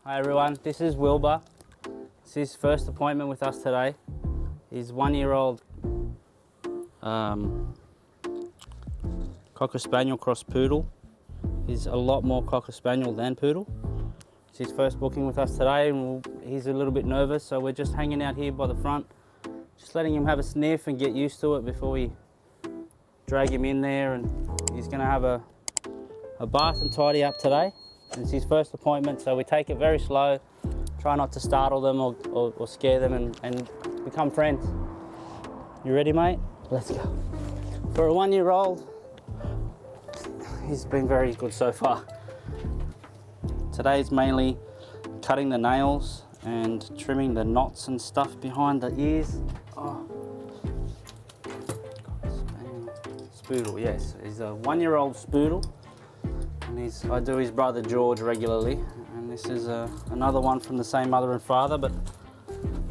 Hi everyone, this is Wilbur. It's his first appointment with us today. He's 1-year-old Cocker Spaniel cross Poodle. He's a lot more Cocker Spaniel than Poodle. It's his first booking with us today and he's a little bit nervous, so we're just hanging out here by the front, just letting him have a sniff and get used to it before we drag him in there. And he's going to have a bath and tidy up today. It's his first appointment, so we take it very slow, try not to startle them or scare them and become friends. You ready, mate? Let's go. For a 1-year-old, he's been very good so far. Today's mainly cutting the nails and trimming the knots and stuff behind the ears. Oh. Spoodle, yes. He's a 1-year-old Spoodle. And I do his brother George regularly, and this is another one from the same mother and father, but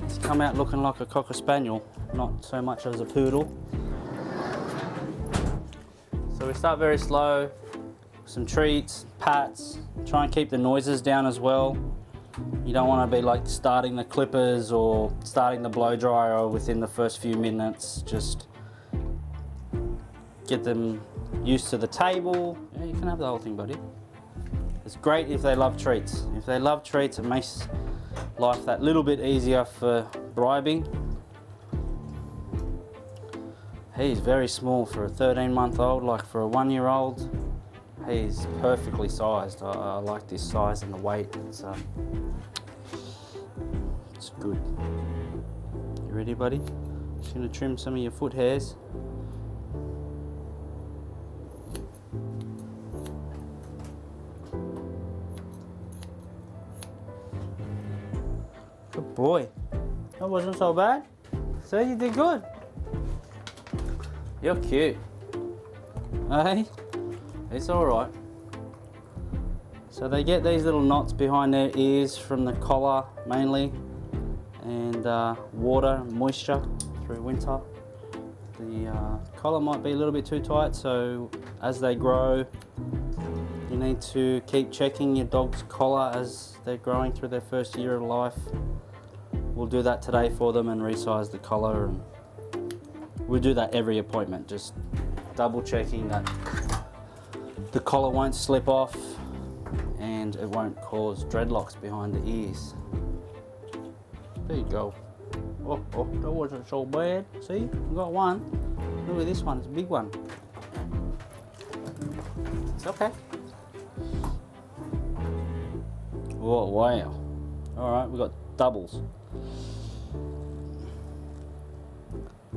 he's come out looking like a Cocker Spaniel, not so much as a Poodle. So we start very slow, some treats, pats, try and keep the noises down as well. You don't want to be like starting the clippers or starting the blow dryer within the first few minutes. Just get them used to the table. Yeah, you can have the whole thing, buddy. It's great if they love treats. If they love treats, it makes life that little bit easier for bribing. He's very small for a 13-month-old, like for a 1-year-old. He's perfectly sized. I like this size and the weight. It's good. You ready, buddy? Just gonna trim some of your foot hairs. Good boy. That wasn't so bad. So you did good. You're cute. Hey? It's alright. So they get these little knots behind their ears from the collar mainly, and water, moisture through winter. The collar might be a little bit too tight, so as they grow, you need to keep checking your dog's collar as they're growing through their first year of life. We'll do that today for them and resize the collar, and we do that every appointment, just double checking that the collar won't slip off and it won't cause dreadlocks behind the ears. There you go. Oh, that wasn't so bad. See, we got one. Look at this one, it's a big one. It's okay. Oh, wow. All right, we've got doubles.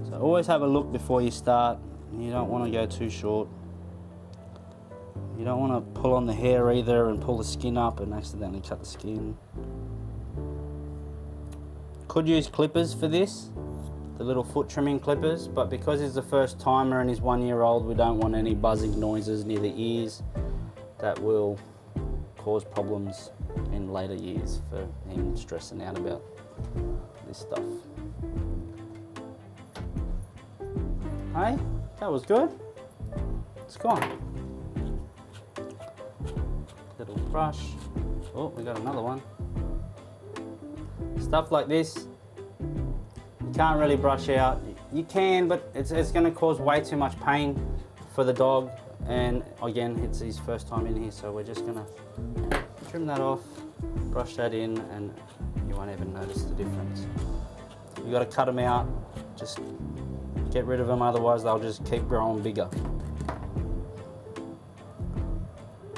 So always have a look before you start. You don't want to go too short. You don't want to pull on the hair either and pull the skin up and accidentally cut the skin. Could use clippers for this, the little foot trimming clippers, but because he's the first timer and he's 1-year-old, we don't want any buzzing noises near the ears. That will cause problems in later years for him stressing out about this stuff. Hey, that was good. It's gone. Little brush. Oh, we got another one. Stuff like this, you can't really brush out. You can, but it's going to cause way too much pain for the dog. And again, it's his first time in here, so we're just going to trim that off, brush that in, and you won't even notice the difference. You got to cut them out. Just get rid of them, otherwise they'll just keep growing bigger.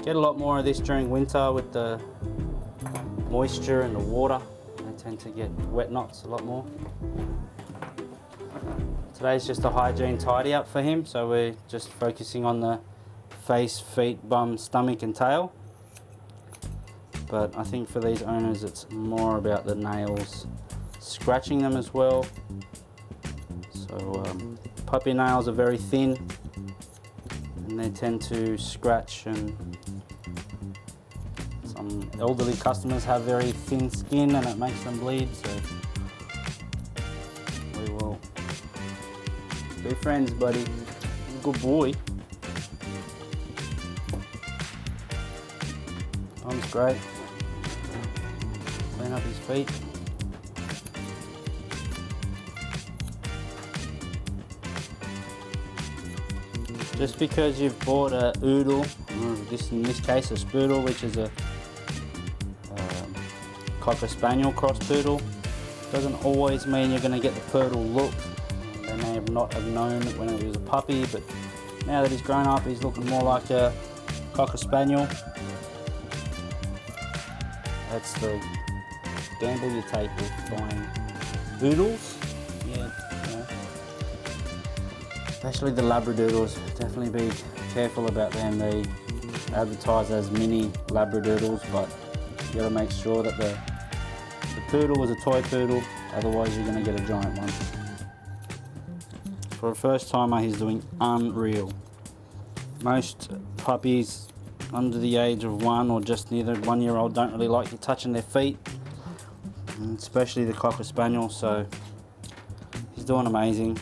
Get a lot more of this during winter with the moisture and the water. They tend to get wet knots a lot more. Today's just a hygiene tidy up for him, so we're just focusing on the face, feet, bum, stomach and tail. But I think for these owners it's more about the nails, scratching them as well. So puppy nails are very thin and they tend to scratch, and some elderly customers have very thin skin and it makes them bleed, so we will be friends, buddy. Good boy. Tom's great. up his feet. Just because you've bought a oodle, in this case a Spoodle, which is a Cocker Spaniel cross poodle, doesn't always mean you're going to get the poodle look. They may not have known it when he was a puppy, but now that he's grown up, he's looking more like a Cocker Spaniel. That's the gamble you take with buying oodles. Yeah, you know. Especially the Labradoodles. Definitely be careful about them. They advertise as mini Labradoodles, but you got to make sure that the poodle is a toy poodle, otherwise you're going to get a giant one. For a first timer, he's doing unreal. Most puppies under the age of 1 or just near the 1-year-old don't really like you touching their feet, especially the Cocker Spaniel, so he's doing amazing.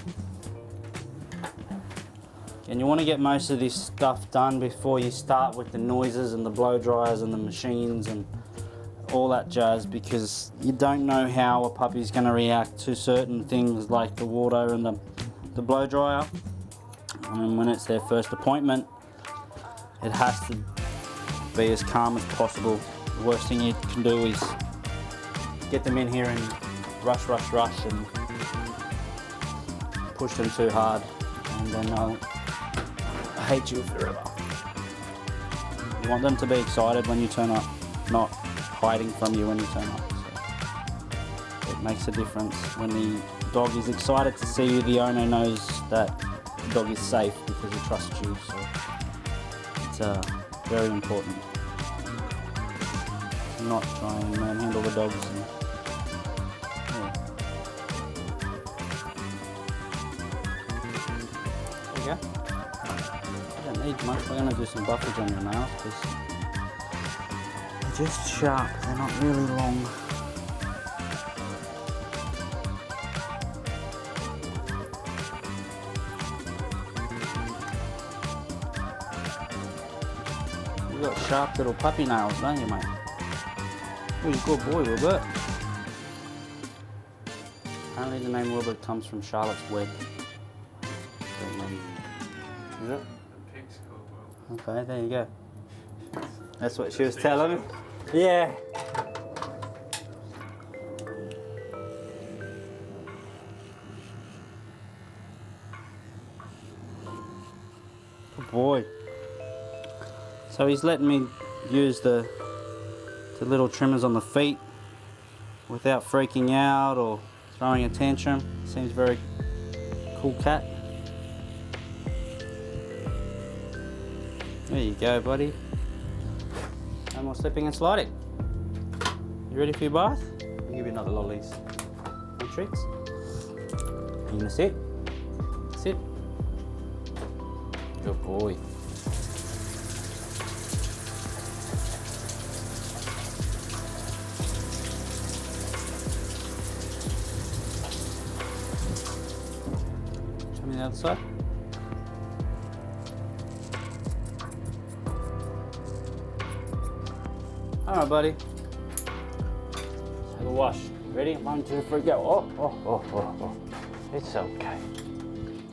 And you want to get most of this stuff done before you start with the noises and the blow dryers and the machines and all that jazz, because you don't know how a puppy's going to react to certain things like the water and the blow dryer. And when it's their first appointment, it has to be as calm as possible. The worst thing you can do is get them in here and rush and push them too hard, and then they'll hate you forever. You want them to be excited when you turn up, not hiding from you when you turn up. So it makes a difference. When the dog is excited to see you, the owner knows that the dog is safe because he trusts you. So it's very important to not try and manhandle the dogs. And, yeah. There you go. You don't need much. We're going to do some buffage on your nails because they're just sharp, they're not really long. You've got sharp little puppy nails, don't you, mate? Oh, you're a good boy, Wilbur. Apparently the name Wilbur comes from Charlotte's Web. Is it? Okay, there you go. That's what she was telling me. Yeah. Good boy. So he's letting me use the little trimmers on the feet without freaking out or throwing a tantrum. Seems very cool cat. There you go, buddy. No more slipping and sliding. You ready for your bath? I'll give you another lollies and treats. You gonna sit? Sit. Good boy. Show me the other side. Alright, buddy. Let's have a wash. Ready? 1, 2, 3, go. Oh. It's okay.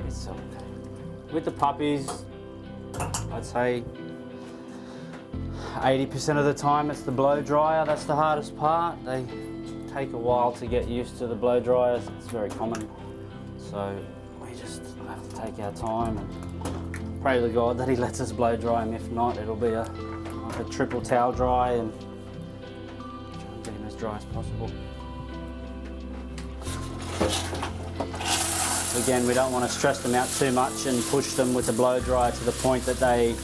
It's okay. With the puppies, I'd say 80% of the time it's the blow dryer. That's the hardest part. They take a while to get used to the blow dryers. It's very common. So we just have to take our time and pray to God that He lets us blow dry him. If not, it'll be a triple towel dry and try and get him as dry as possible. Again, we don't want to stress them out too much and push them with the blow dryer to the point that they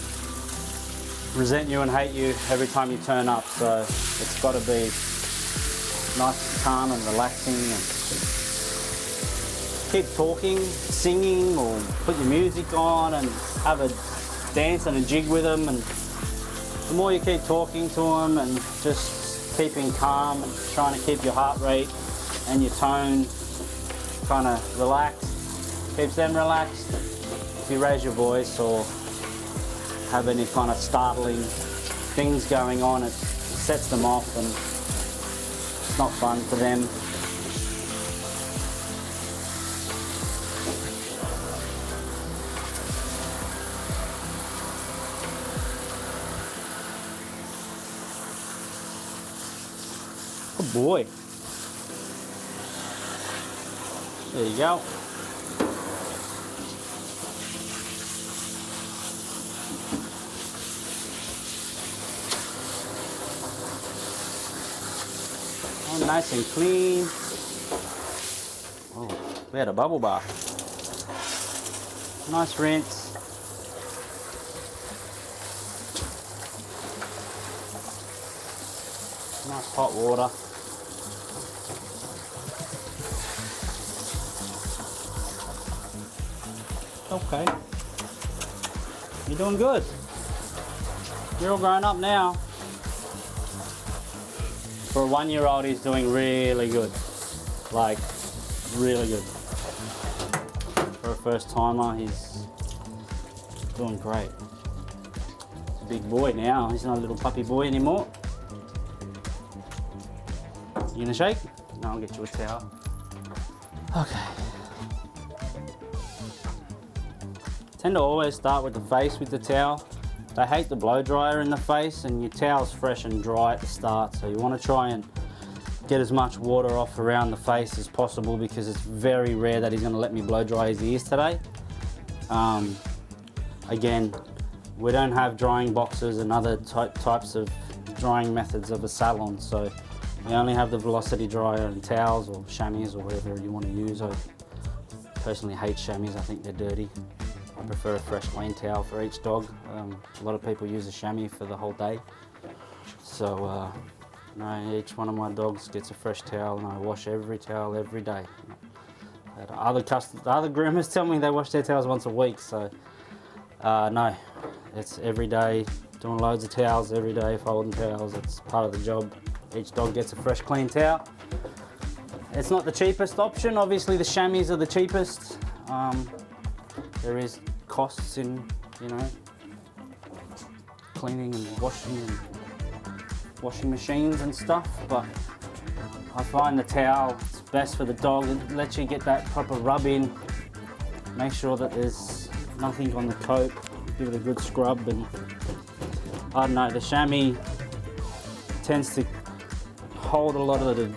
resent you and hate you every time you turn up. So it's got to be nice and calm and relaxing, and keep talking, singing, or put your music on and have a dance and a jig with them. And the more you keep talking to them and just keeping calm and trying to keep your heart rate and your tone kind of relaxed, keeps them relaxed. If you raise your voice or have any kind of startling things going on, it sets them off, and It's not fun for them. Good boy. There you go. Oh, nice and clean. Oh, we had a bubble bath. Nice rinse. Nice hot water. Okay. You're doing good. You're all grown up now. For a 1-year-old, he's doing really good. Like, really good. For a first timer, he's doing great. He's a big boy now. He's not a little puppy boy anymore. You gonna shake? No, I'll get you a towel. Okay. Tend to always start with the face with the towel. They hate the blow dryer in the face, and your towel's fresh and dry at the start, so you want to try and get as much water off around the face as possible, because it's very rare that he's going to let me blow dry his ears today. Again, we don't have drying boxes and other types of drying methods of a salon, so we only have the velocity dryer and towels or chamois or whatever you want to use. I personally hate chamois. I think they're dirty. I prefer a fresh clean towel for each dog. A lot of people use a chamois for the whole day. So no, each one of my dogs gets a fresh towel, and I wash every towel every day. Other groomers tell me they wash their towels once a week, so no, it's every day, doing loads of towels every day, folding towels. It's part of the job. Each dog gets a fresh clean towel. It's not the cheapest option. Obviously the chamois are the cheapest. There is costs in, you know, cleaning and washing machines and stuff, but I find the towel is best for the dog. It lets you get that proper rub in, make sure that there's nothing on the coat, give it a good scrub, and I don't know, the chamois tends to hold a lot of the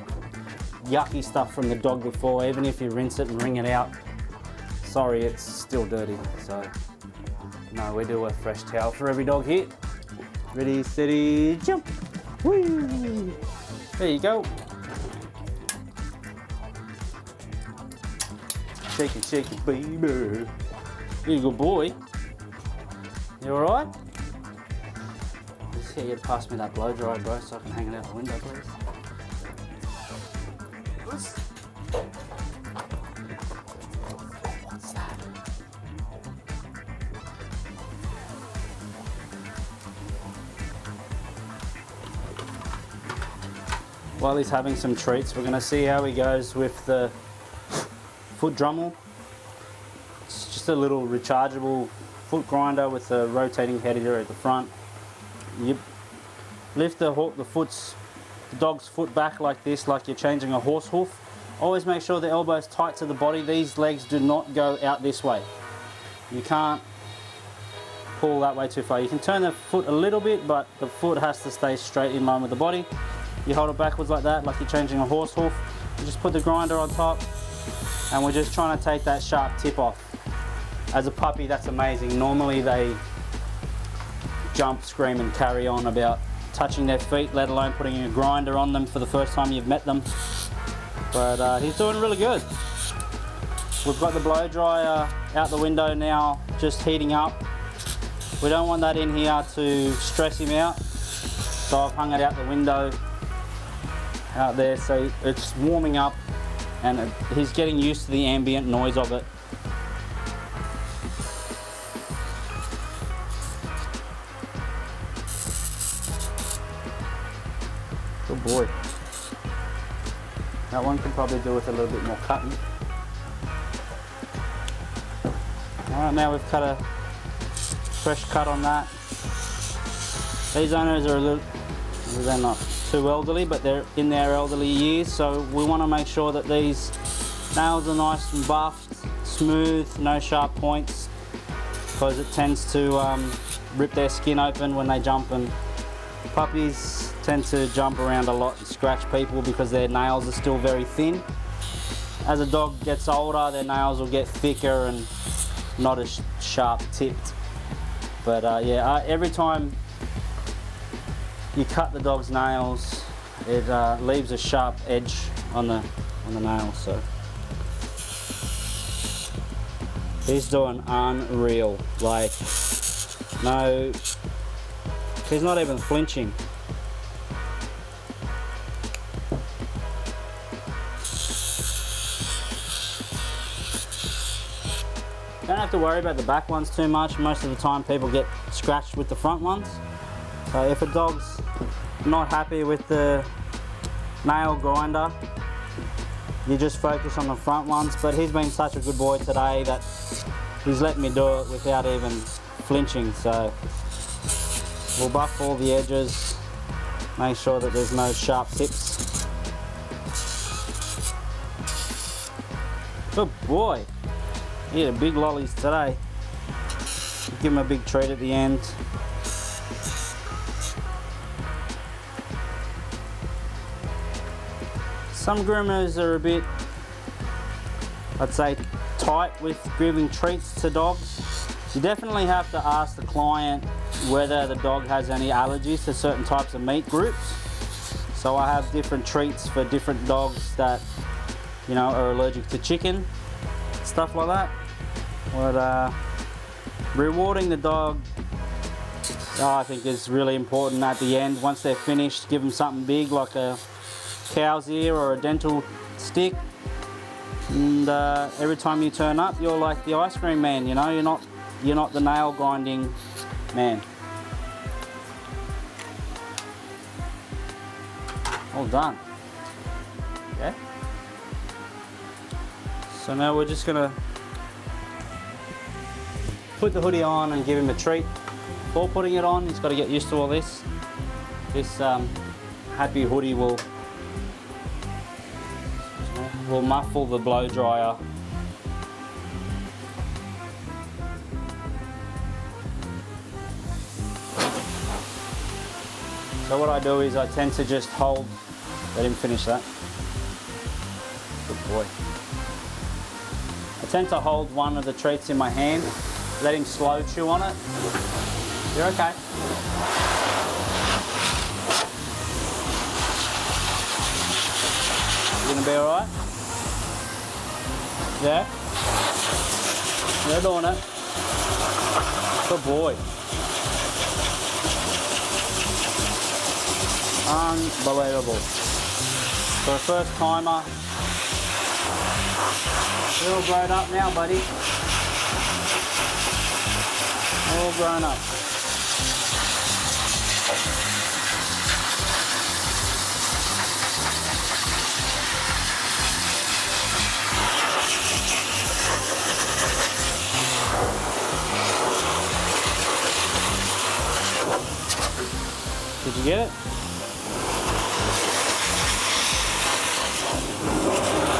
yucky stuff from the dog before. Even if you rinse it and wring it out, sorry, it's still dirty. So no, we do a fresh towel for every dog here. Ready, steady, jump. Whee! There you go. Shake it, baby. You're a good boy. You alright? Just get you to pass me that blow dryer, bro, so I can hang it out the window, please. What's that? While he's having some treats, we're going to see how he goes with the foot drummel. It's just a little rechargeable foot grinder with a rotating head here at the front. You lift the dog's foot back like this, like you're changing a horse hoof. Always make sure the elbow is tight to the body. These legs do not go out this way. You can't pull that way too far. You can turn the foot a little bit, but the foot has to stay straight in line with the body. You hold it backwards like that, like you're changing a horse hoof. You just put the grinder on top, and we're just trying to take that sharp tip off. As a puppy, that's amazing. Normally they jump, scream and carry on about touching their feet, let alone putting a grinder on them for the first time you've met them. But he's doing really good. We've got the blow dryer out the window now, just heating up. We don't want that in here to stress him out, so I've hung it out the window out there, so it's warming up and he's getting used to the ambient noise of it. Good boy. That one could probably do with a little bit more cutting. Alright, now we've cut a fresh cut on that. These owners are a little, they're not too elderly, but they're in their elderly years, so we want to make sure that these nails are nice and buffed, smooth, no sharp points, because it tends to rip their skin open when they jump, and puppies tend to jump around a lot and scratch people because their nails are still very thin. As a dog gets older, their nails will get thicker and not as sharp tipped. But yeah, every time you cut the dog's nails, it leaves a sharp edge on the nail. So he's doing unreal. Like, no, he's not even flinching. Don't have to worry about the back ones too much. Most of the time people get scratched with the front ones. So if a dog's not happy with the nail grinder, you just focus on the front ones. But he's been such a good boy today that he's let me do it without even flinching. So we'll buff all the edges, make sure that there's no sharp tips. Good boy. He had big lollies today. Give him a big treat at the end. Some groomers are a bit, I'd say, tight with giving treats to dogs. You definitely have to ask the client whether the dog has any allergies to certain types of meat groups. So I have different treats for different dogs that, you know, are allergic to chicken, stuff like that. But rewarding the dog, I think, is really important at the end. Once they're finished, give them something big like a cow's ear or a dental stick. And every time you turn up, you're like the ice cream man. You know, you're not the nail grinding man. All done. Yeah. So now we're just gonna put the hoodie on and give him a treat. Before putting it on, he's got to get used to all this. This happy hoodie will muffle the blow dryer. So what I do is I tend to just hold, let him finish that. Good boy. I tend to hold one of the treats in my hand, let him slow chew on it. You're okay. You gonna be alright? Yeah? You're doing it. Good boy. Unbelievable. For a first timer. You're all grown up now, buddy. All grown up. Did you get it?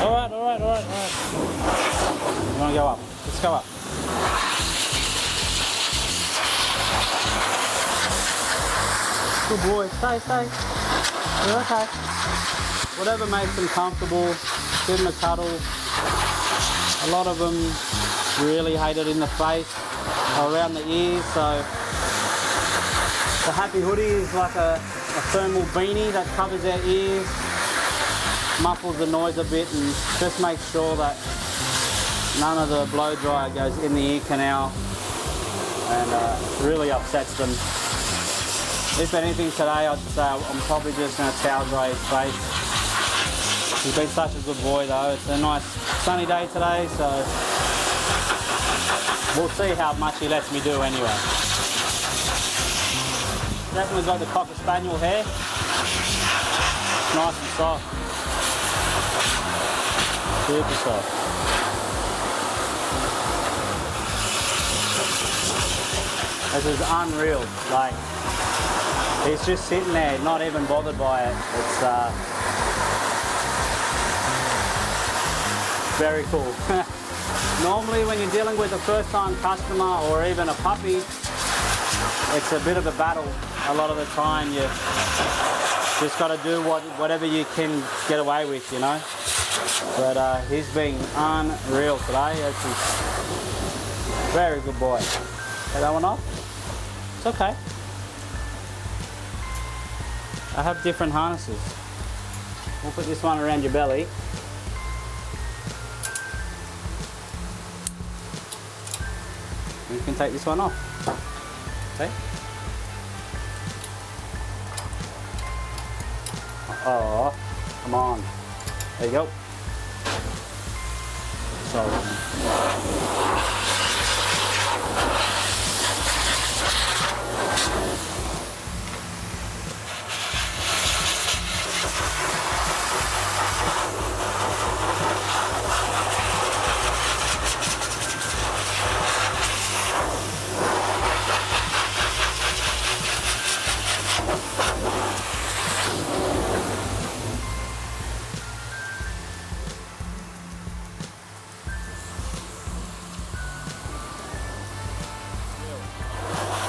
Alright. You want to go up? Let's go up. Good boy. Stay. You're okay. Whatever makes them comfortable, give them a cuddle. A lot of them really hate it in the face or around the ears, so the happy hoodie is like a thermal beanie that covers their ears, muffles the noise a bit, and just makes sure that none of the blow dryer goes in the ear canal and really upsets them. If anything today, I'd say I'm probably just going to towel dry his face. He's been such a good boy though. It's a nice sunny day today, so we'll see how much he lets me do anyway. Definitely got the Cocker Spaniel hair. Nice and soft. Super soft. This is unreal. Like, He's just sitting there, not even bothered by it. It's very cool. Normally when you're dealing with a first time customer or even a puppy, it's a bit of a battle. A lot of the time you just got to do whatever you can get away with, you know. But he's been unreal today. It's a very good boy. Take that one off? It's okay. I have different harnesses. We'll put this one around your belly. You can take this one off. Okay? Oh, come on. There you go. Sorry.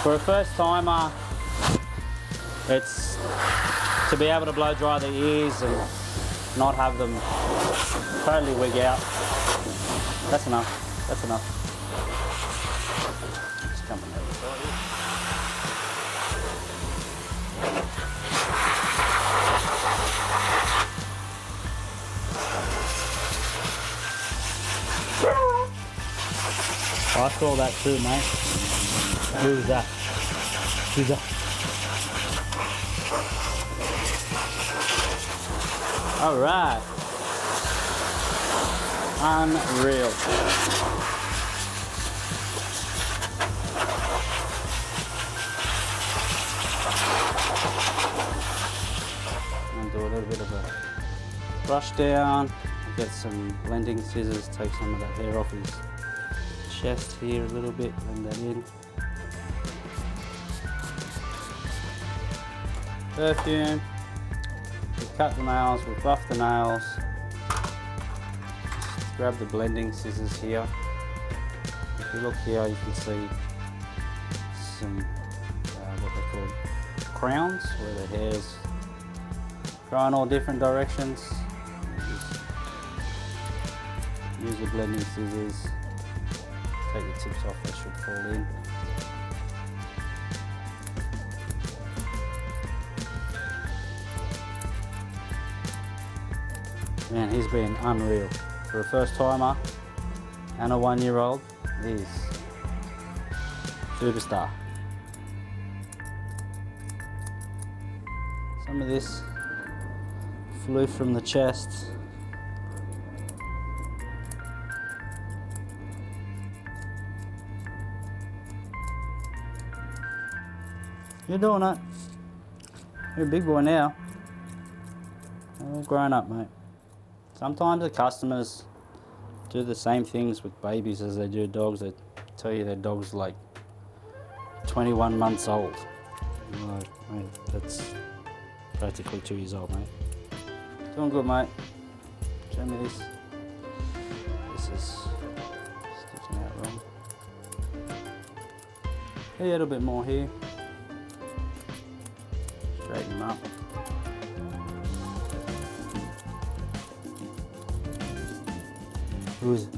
For a first timer, it's to be able to blow dry the ears and not have them totally wig out. That's enough. That's enough. Just come on over the side here. I saw that too, mate. Who's that? Who's that? All right. Unreal. And do a little bit of a brush down. Get some blending scissors. Take some of that hair off his chest here a little bit. Blend that in. Perfume. We cut the nails, we buff the nails. Just grab the blending scissors here. If you look here, you can see some what they call crowns, where the hair's growing all different directions. Just use the blending scissors. Take the tips off; they should fall in. Man, he's been unreal. For a first timer and a 1-year-old, he's superstar. Some of this flew from the chest. You're doing it. You're a big boy now. All grown up, mate. Sometimes the customers do the same things with babies as they do dogs. They tell you their dog's like 21 months old. No, mate, that's practically 2 years old, mate. Doing good, mate. Show me this. This is sticking out wrong. A little bit more here. Straighten him up. Who is it?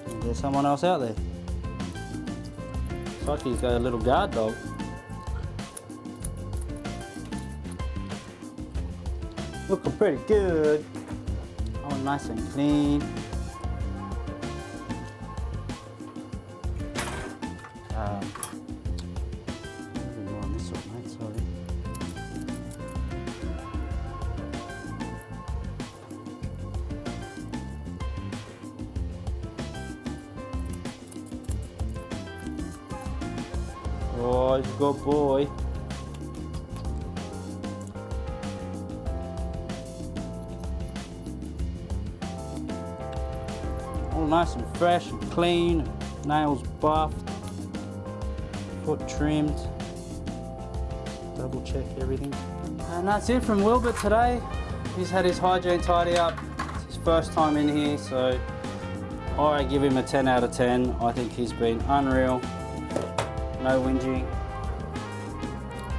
Is there someone else out there? Looks like he's got a little guard dog. Looking pretty good. Oh, nice and clean. A bit more on this one, mate, sorry. Oh, he's a good boy. All nice and fresh and clean, nails buffed, foot trimmed. double check everything. And that's it from Wilbur today. He's had his hygiene tidy up. It's his first time in here, so I give him a 10 out of 10. I think he's been unreal. No whinging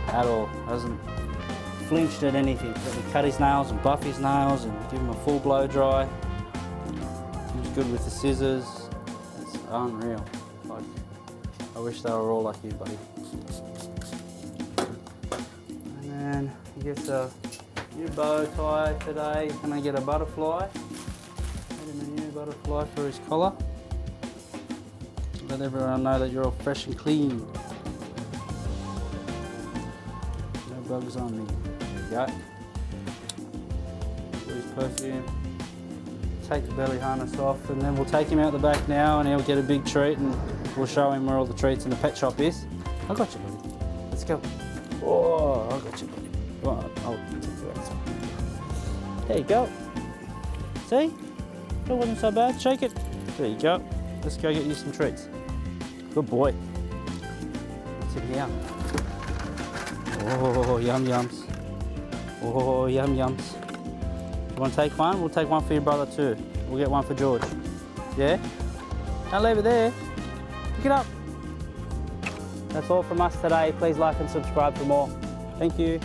at all. Hasn't flinched at anything. Let me cut his nails and buff his nails and give him a full blow dry. He's good with the scissors. It's unreal. Like, I wish they were all like you, buddy. And then he gets a new bow tie today. Can I get a butterfly? Get him a new butterfly for his collar. Let everyone know that you're all fresh and clean. No bugs on me. There you go. Put his perfume. Take the belly harness off, and then we'll take him out the back now, and he'll get a big treat, and we'll show him where all the treats in the pet shop is. I got you, buddy. Let's go. Oh, I got you, buddy. Come on, I'll take you outside. There you go. See? That wasn't so bad. Shake it. There you go. Let's go get you some treats. Good boy. What's in here? Oh, yum yums. Oh, yum yums. You want to take one? We'll take one for your brother too. We'll get one for George. Yeah? Don't leave it there. Pick it up. That's all from us today. Please like and subscribe for more. Thank you.